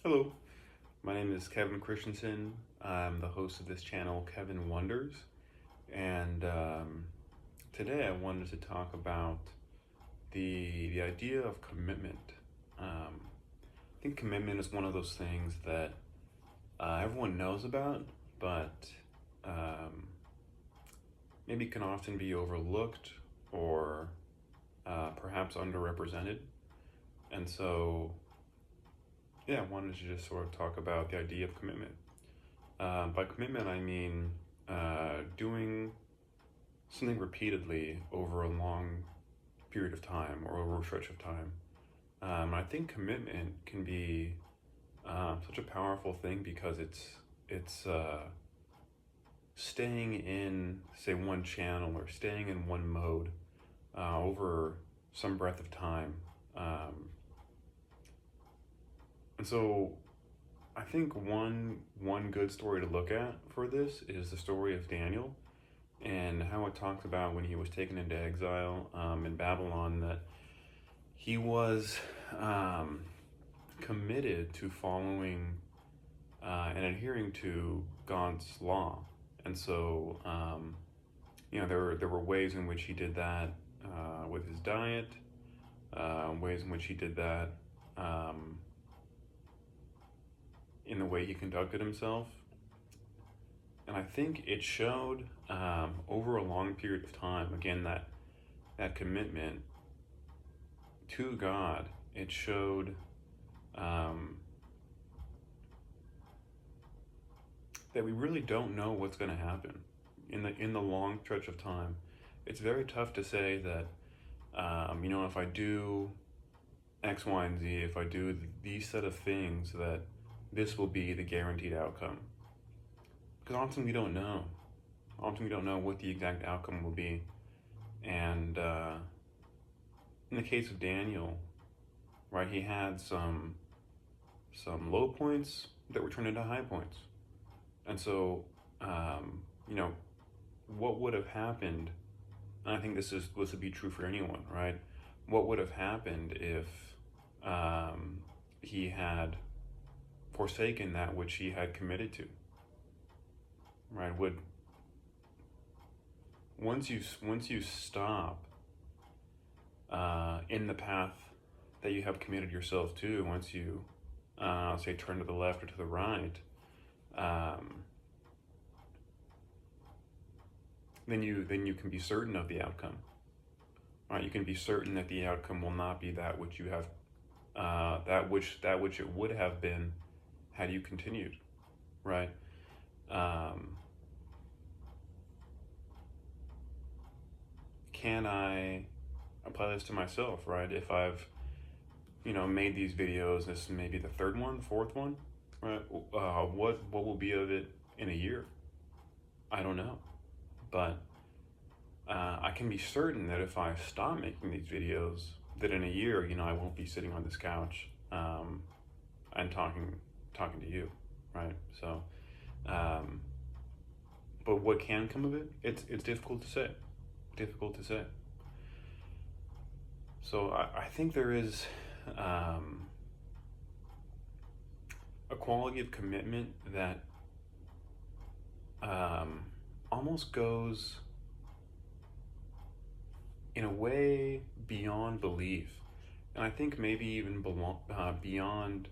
Hello, my name is Kevin Christensen. I'm the host of this channel, Kevin Wonders, and today I wanted to talk about the idea of commitment. I think commitment is one of those things that everyone knows about, but um, maybe can often be overlooked or perhaps underrepresented. And so, yeah, I wanted to just sort of talk about the idea of commitment. By commitment, I mean doing something repeatedly over a long period of time or over a stretch of time. I think commitment can be such a powerful thing because it's staying in, say, one channel or staying in one mode over some breadth of time. And so I think one good story to look at for this is the story of Daniel and how it talks about when he was taken into exile in Babylon, that he was committed to following and adhering to God's law. And so there were ways in which he did that with his diet, ways in which he did that in the way he conducted himself. And I think it showed over a long period of time, again, that commitment to God. It showed that we really don't know what's going to happen in the long stretch of time. It's very tough to say that if I do X, Y, and Z, if I do these set of things, that this will be the guaranteed outcome. Because often we don't know. Often we don't know what the exact outcome will be. And in the case of Daniel, right, he had some low points that were turned into high points. And so, what would have happened, and I think this would be true for anyone, right? What would have happened if he had forsaken that which he had committed to, right? Once you stop in the path that you have committed yourself to, once you say turn to the left or to the right, then you can be certain of the outcome, right? You can be certain that the outcome will not be that which you have that which it would have been had you continued, right? Can I apply this to myself, right? If I've made these videos, this is maybe the third one, fourth one, right? What will be of it in a year? I don't know, but I can be certain that if I stop making these videos, that in a year, I won't be sitting on this couch and talking to you, right? So, but what can come of it? It's difficult to say. Difficult to say. So I think there is a quality of commitment that almost goes in a way beyond belief, and I think maybe even beyond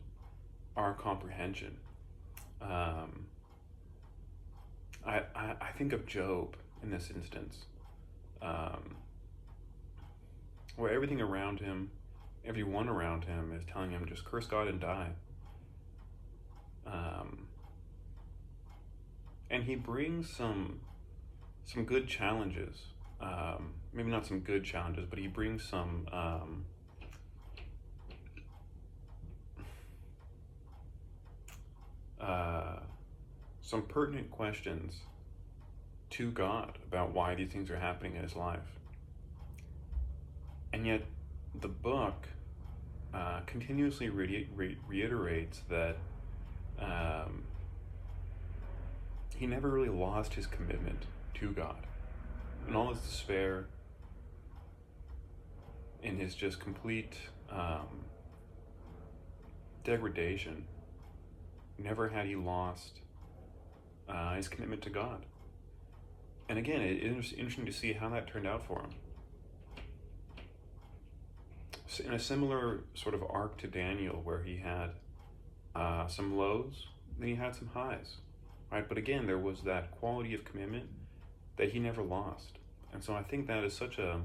our comprehension. I think of Job in this instance, where everything around him, everyone around him is telling him just curse God and die. And he brings some good challenges. Maybe not some good challenges, but he brings some pertinent questions to God about why these things are happening in his life. And yet, the book continuously reiterates that he never really lost his commitment to God. In all his despair, in his just complete degradation, never had he lost his commitment to God. And again, it's interesting to see how that turned out for him. So in a similar sort of arc to Daniel, where he had some lows, then he had some highs, right? But again, there was that quality of commitment that he never lost. And so I think that is such a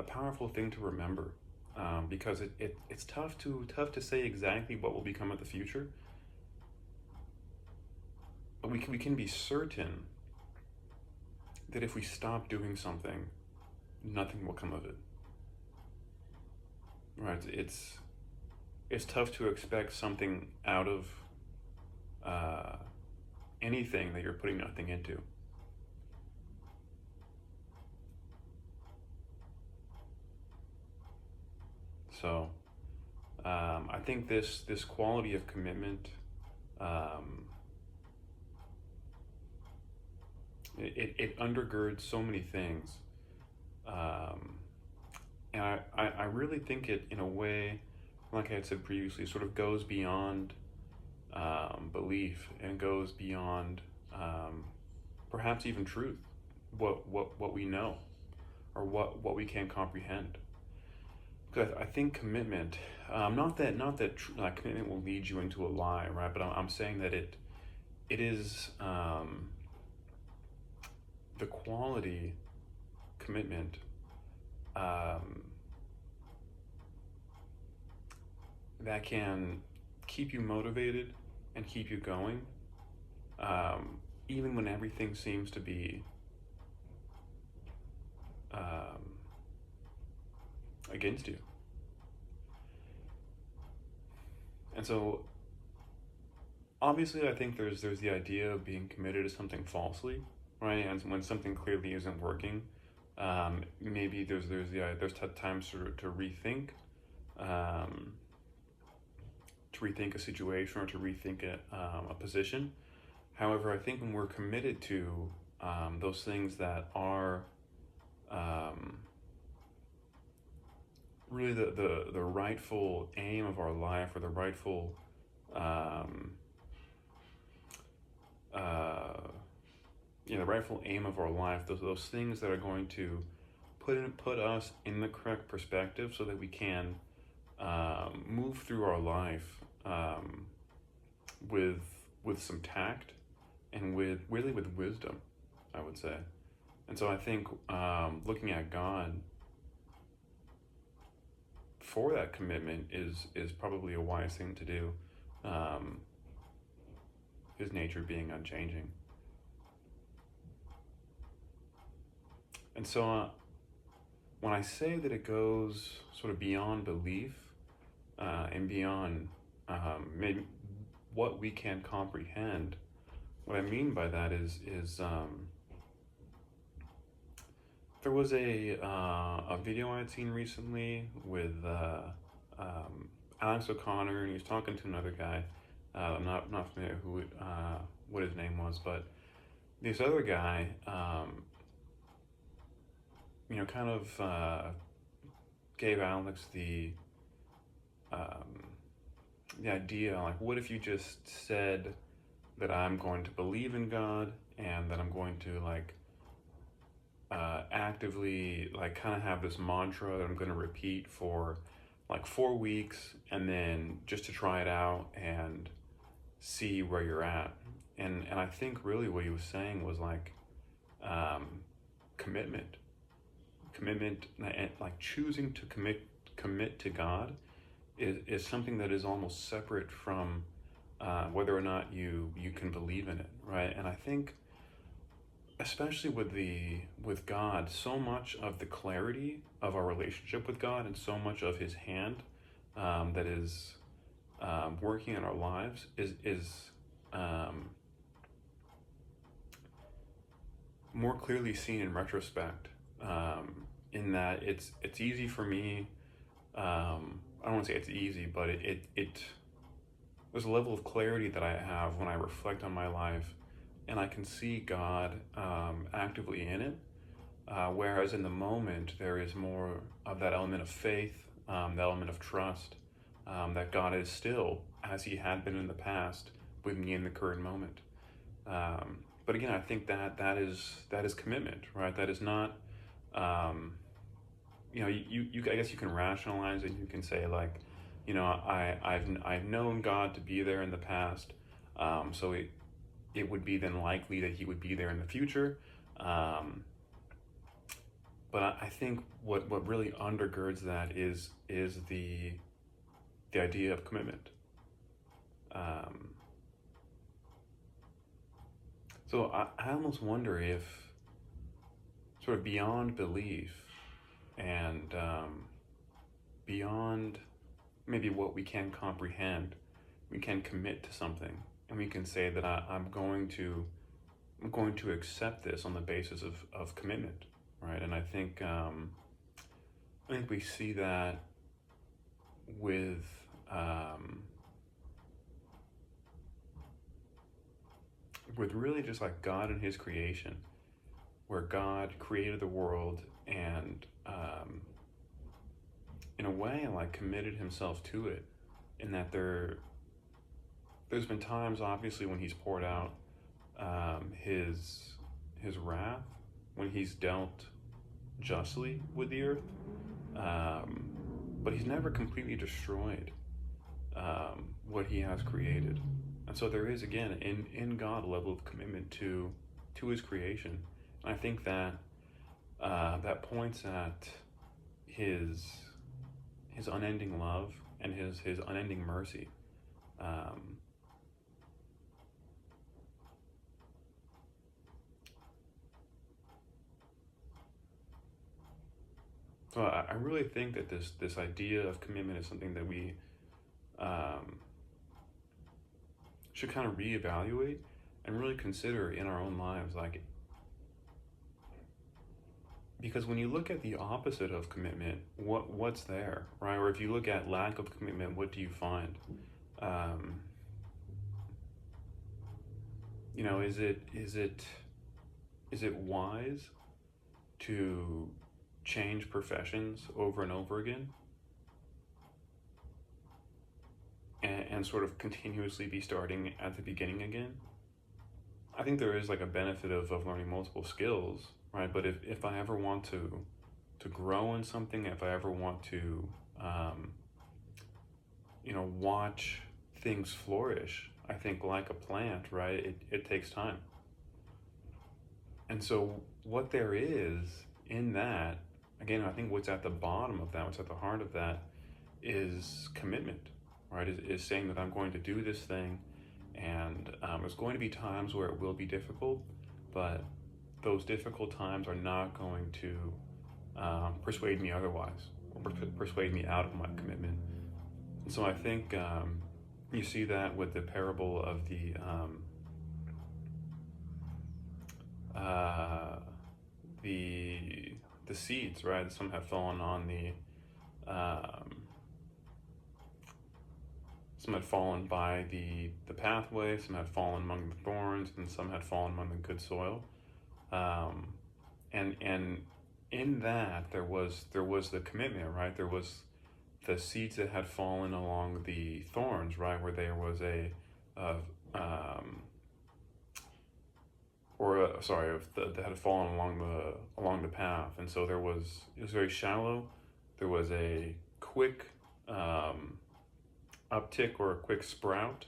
powerful thing to remember, because it's tough to say exactly what will become of the future, but we can be certain that if we stop doing something, nothing will come of it. Right? It's tough to expect something out of anything that you're putting nothing into. So I think this quality of commitment, it undergirds so many things, and I really think it, in a way, like I had said previously, sort of goes beyond belief and goes beyond perhaps even truth, what we know, or what we can comprehend. Because I think commitment, not that commitment will lead you into a lie, right? But I'm saying that it is the quality commitment that can keep you motivated and keep you going, even when everything seems to be against you. And so obviously I think there's the idea of being committed to something falsely, right? And when something clearly isn't working, maybe there's times to rethink, a situation, or to rethink a position. However, I think when we're committed to those things that are really the rightful aim of our life, or the rightful the rightful aim of our life, those things that are going to put us in the correct perspective, so that we can move through our life with some tact, and with wisdom, I would say. And so I think looking at God for that commitment is probably a wise thing to do, his nature being unchanging. And so when I say that it goes sort of beyond belief, and beyond maybe what we can comprehend, what I mean by that is there was a video I had seen recently with Alex O'Connor, and he was talking to another guy. I'm not familiar what his name was, but this other guy, kind of gave Alex the idea, like, what if you just said that I'm going to believe in God, and that I'm going to actively kind of have this mantra that I'm going to repeat for 4 weeks, and then just to try it out and see where you're at. And I think really what he was saying was commitment, and choosing to commit to God is something that is almost separate from whether or not you can believe in it, right? And I think, especially with God, so much of the clarity of our relationship with God, and so much of His hand that is working in our lives is more clearly seen in retrospect. In that it's easy for me. I don't want to say it's easy, but there's a level of clarity that I have when I reflect on my life, and I can see God actively in it. Whereas in the moment, there is more of that element of faith, that element of trust, that God is still as he had been in the past with me in the current moment. But again, I think that is commitment, right? That is not, I guess you can rationalize it. You can say like, I've known God to be there in the past, so it would be then likely that he would be there in the future. But I think what really undergirds that is the idea of commitment. So I almost wonder if sort of beyond belief and beyond maybe what we can comprehend, we can commit to something, and we can say that I'm going to accept this on the basis of commitment, right? And I think we see that with really just like God and his creation, where God created the world and in a way like committed himself to it, in that there's been times obviously when he's poured out his wrath, when he's dealt justly with the earth, but he's never completely destroyed what he has created. And so there is, again, in God, a level of commitment to his creation. And I think that that points at his unending love and his unending mercy. So I really think that this idea of commitment is something that we should kind of reevaluate and really consider in our own lives, like, because when you look at the opposite of commitment, what's there, right? Or if you look at lack of commitment, what do you find? Is it wise to change professions over and over again, and sort of continuously be starting at the beginning again? I think there is like a benefit of learning multiple skills, right? But if I ever want to grow in something, if I ever want to watch things flourish, I think like a plant, right? It takes time. And so what there is in that, again, I think what's at the bottom of that, what's at the heart of that, is commitment, right? Is saying that I'm going to do this thing, and there's going to be times where it will be difficult, but those difficult times are not going to persuade me otherwise, or persuade me out of my commitment. And so I think you see that with the parable of the seeds, right? Some have fallen on some had fallen by the pathway, some had fallen among the thorns, and some had fallen among the good soil. And in that there was the commitment, right? There was the seeds that had fallen along the thorns, right, where there was that had fallen along the path, and so it was very shallow. There was a quick uptick or a quick sprout,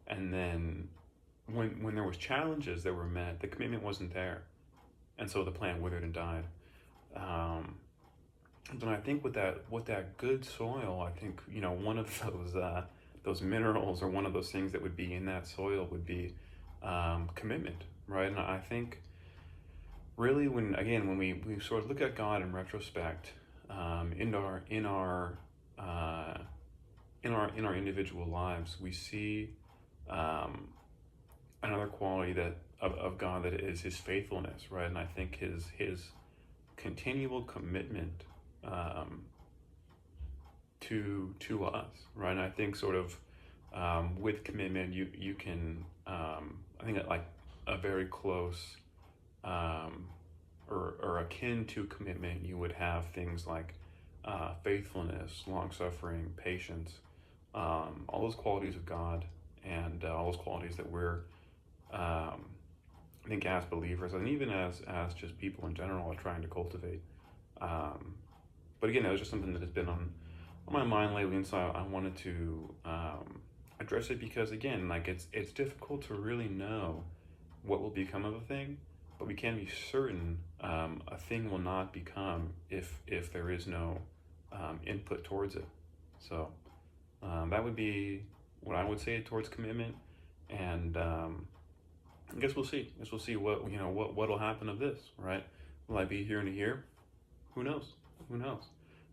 and then when there was challenges that were met, the commitment wasn't there, and so the plant withered and died. And I think with that good soil, I think one of those minerals, or one of those things that would be in that soil, would be commitment, right? And I think really when we sort of look at God in retrospect, in our individual lives, we see another quality of God, that is his faithfulness, right? And I think his continual commitment to us, right? And I think sort of with commitment, you can I think that like a very close or akin to commitment, you would have things like faithfulness, long suffering, patience, all those qualities of God, and all those qualities that we're, I think, as believers, and even as just people in general, are trying to cultivate. But again, it was just something that has been on my mind lately, and so I wanted to address it, because again, like, it's difficult to really know what will become of a thing, but we can be certain a thing will not become if there is no input towards it. So that would be what I would say towards commitment, and I guess we'll see. I guess we'll see what'll happen of this, right? Will I be here in a year? Who knows? Who knows?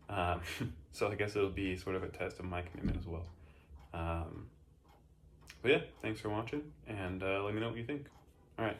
Um, so I guess it'll be sort of a test of my commitment as well. Um, but yeah, thanks for watching, and let me know what you think. All right.